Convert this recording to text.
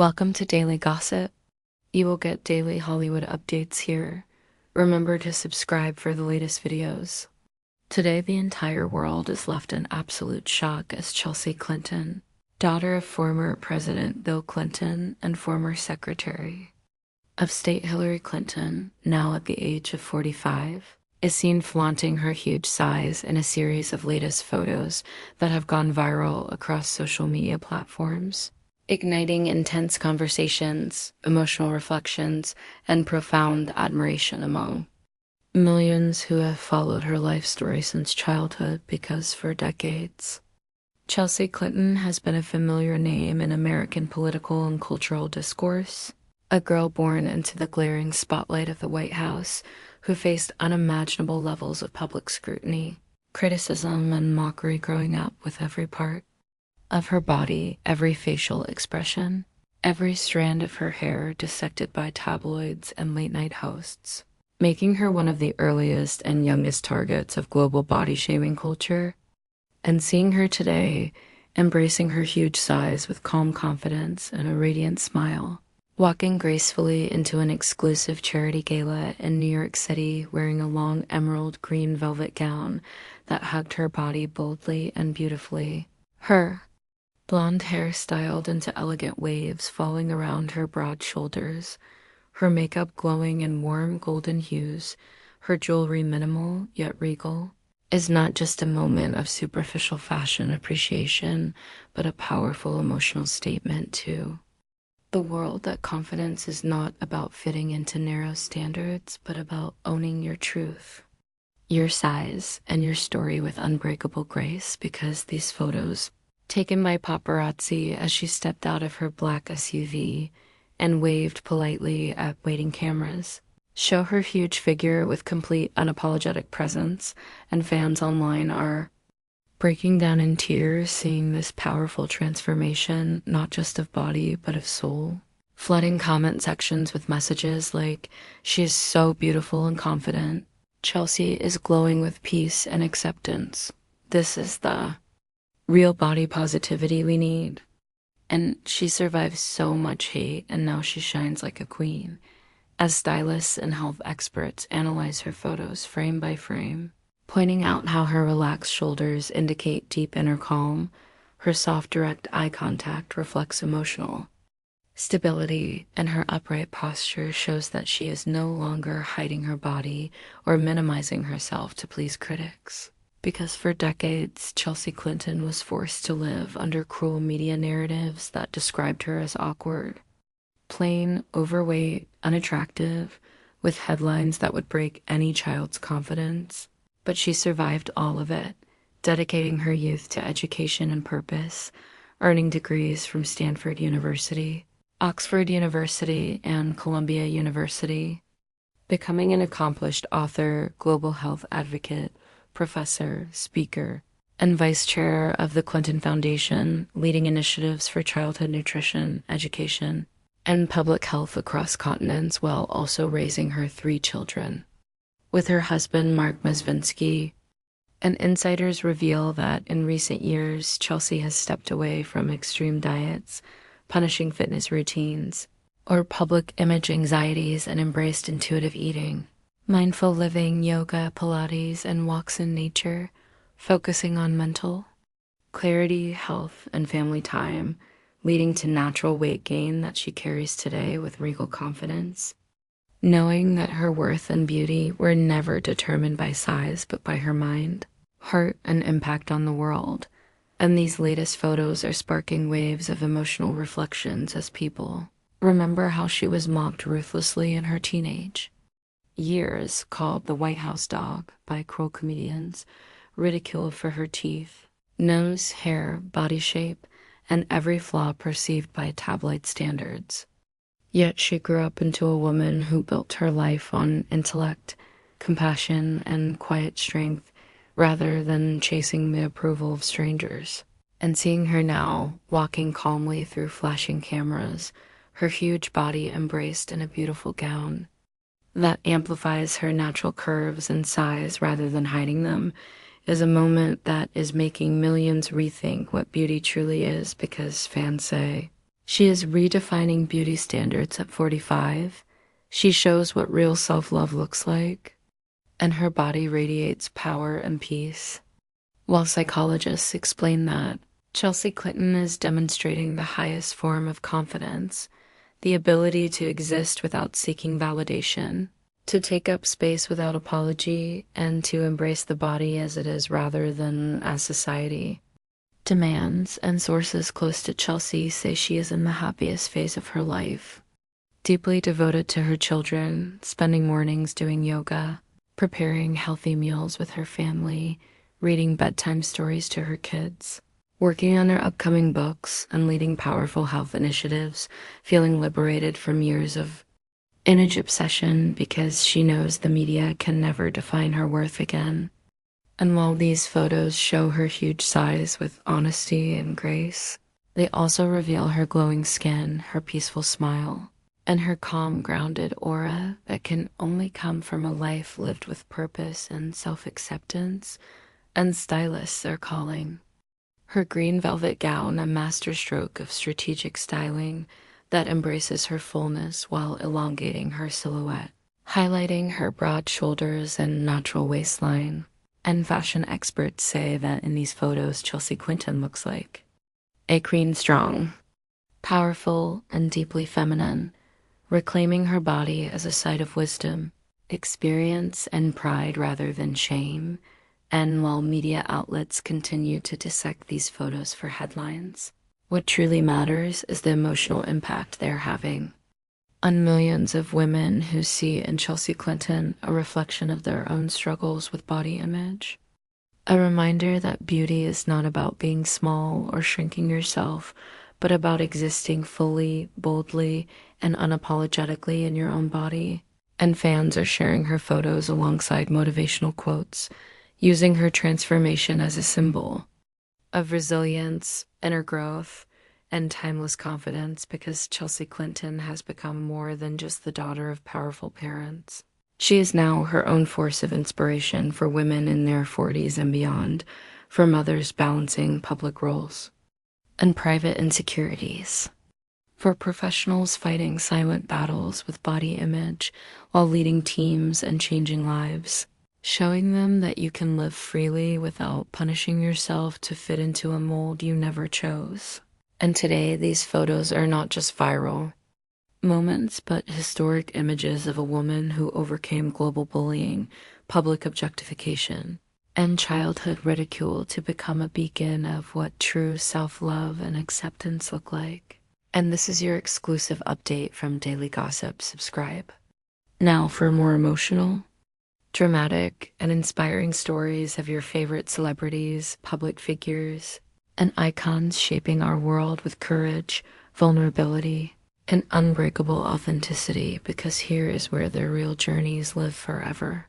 Welcome to Daily Gossip. You will get daily Hollywood updates here. Remember to subscribe for the latest videos. Today, the entire world is left in absolute shock as Chelsea Clinton, daughter of former President Bill Clinton and former Secretary of State Hillary Clinton, now at the age of 45, is seen flaunting her huge size in a series of latest photos that have gone viral across social media platforms, igniting intense conversations, emotional reflections, and profound admiration among millions who have followed her life story since childhood because for decades, Chelsea Clinton has been a familiar name in American political and cultural discourse, a girl born into the glaring spotlight of the White House who faced unimaginable levels of public scrutiny, criticism, and mockery growing up with every part of her body, every facial expression, every strand of her hair dissected by tabloids and late-night hosts, making her one of the earliest and youngest targets of global body-shaming culture. And seeing her today, embracing her huge size with calm confidence and a radiant smile, walking gracefully into an exclusive charity gala in New York City wearing a long emerald green velvet gown that hugged her body boldly and beautifully. Her blonde hair styled into elegant waves falling around her broad shoulders, her makeup glowing in warm golden hues, her jewelry minimal yet regal, is not just a moment of superficial fashion appreciation, but a powerful emotional statement to the world that confidence is not about fitting into narrow standards, but about owning your truth, your size, and your story with unbreakable grace, because these photos, taken by paparazzi as she stepped out of her black SUV and waved politely at waiting cameras, show her huge figure with complete unapologetic presence, and fans online are breaking down in tears seeing this powerful transformation, not just of body, but of soul, flooding comment sections with messages like, "She is so beautiful and confident. Chelsea is glowing with peace and acceptance. This is the real body positivity we need. And she survived so much hate, and now she shines like a queen," as stylists and health experts analyze her photos frame by frame, pointing out how her relaxed shoulders indicate deep inner calm, her soft, direct eye contact reflects emotional stability, and her upright posture shows that she is no longer hiding her body or minimizing herself to please critics. Because for decades, Chelsea Clinton was forced to live under cruel media narratives that described her as awkward, plain, overweight, unattractive, with headlines that would break any child's confidence. But she survived all of it, dedicating her youth to education and purpose, earning degrees from Stanford University, Oxford University, and Columbia University, becoming an accomplished author, global health advocate, professor, speaker, and vice chair of the Clinton Foundation, leading initiatives for childhood nutrition, education, and public health across continents while also raising her 3 children with her husband, Mark Mazvinsky. And insiders reveal that in recent years, Chelsea has stepped away from extreme diets, punishing fitness routines, or public image anxieties and embraced intuitive eating, mindful living, yoga, Pilates, and walks in nature, focusing on mental clarity, health, and family time, leading to natural weight gain that she carries today with regal confidence, knowing that her worth and beauty were never determined by size but by her mind, heart, and impact on the world. And these latest photos are sparking waves of emotional reflections as people remember how she was mocked ruthlessly in her teenage years, called the White House dog by cruel comedians, ridiculed for her teeth, nose, hair, body shape, and every flaw perceived by tabloid standards. Yet she grew up into a woman who built her life on intellect, compassion, and quiet strength rather than chasing the approval of strangers. And seeing her now, walking calmly through flashing cameras, her huge body embraced in a beautiful gown that amplifies her natural curves and size rather than hiding them, is a moment that is making millions rethink what beauty truly is, because fans say She is redefining beauty standards at 45. She shows what real self-love looks like, and her body radiates power and peace. While psychologists explain that Chelsea Clinton is demonstrating the highest form of confidence, the ability to exist without seeking validation, to take up space without apology, and to embrace the body as it is rather than as society demands. And sources close to Chelsea say she is in the happiest phase of her life, deeply devoted to her children, spending mornings doing yoga, preparing healthy meals with her family, reading bedtime stories to her kids, working on her upcoming books, and leading powerful health initiatives, feeling liberated from years of image obsession because she knows the media can never define her worth again. And while these photos show her huge size with honesty and grace, they also reveal her glowing skin, her peaceful smile, and her calm, grounded aura that can only come from a life lived with purpose and self-acceptance, and stylists are calling. Her green velvet gown, a masterstroke of strategic styling that embraces her fullness while elongating her silhouette, highlighting her broad shoulders and natural waistline. And fashion experts say that in these photos, Chelsea Clinton looks like a queen, strong, powerful, and deeply feminine, reclaiming her body as a site of wisdom, experience, and pride rather than shame. And while media outlets continue to dissect these photos for headlines, what truly matters is the emotional impact they're having on millions of women who see in Chelsea Clinton a reflection of their own struggles with body image. A reminder that beauty is not about being small or shrinking yourself, but about existing fully, boldly, and unapologetically in your own body. And fans are sharing her photos alongside motivational quotes, using her transformation as a symbol of resilience, inner growth, and timeless confidence, because Chelsea Clinton has become more than just the daughter of powerful parents. She is now her own force of inspiration for women in their 40s and beyond, for mothers balancing public roles and private insecurities, for professionals fighting silent battles with body image while leading teams and changing lives, showing them that you can live freely without punishing yourself to fit into a mold you never chose. And today, these photos are not just viral moments, but historic images of a woman who overcame global bullying, public objectification, and childhood ridicule to become a beacon of what true self-love and acceptance look like. And this is your exclusive update from Daily Gossip. Subscribe. Now for more emotional, dramatic, and inspiring stories of your favorite celebrities, public figures, and icons shaping our world with courage, vulnerability, and unbreakable authenticity, because here is where their real journeys live forever.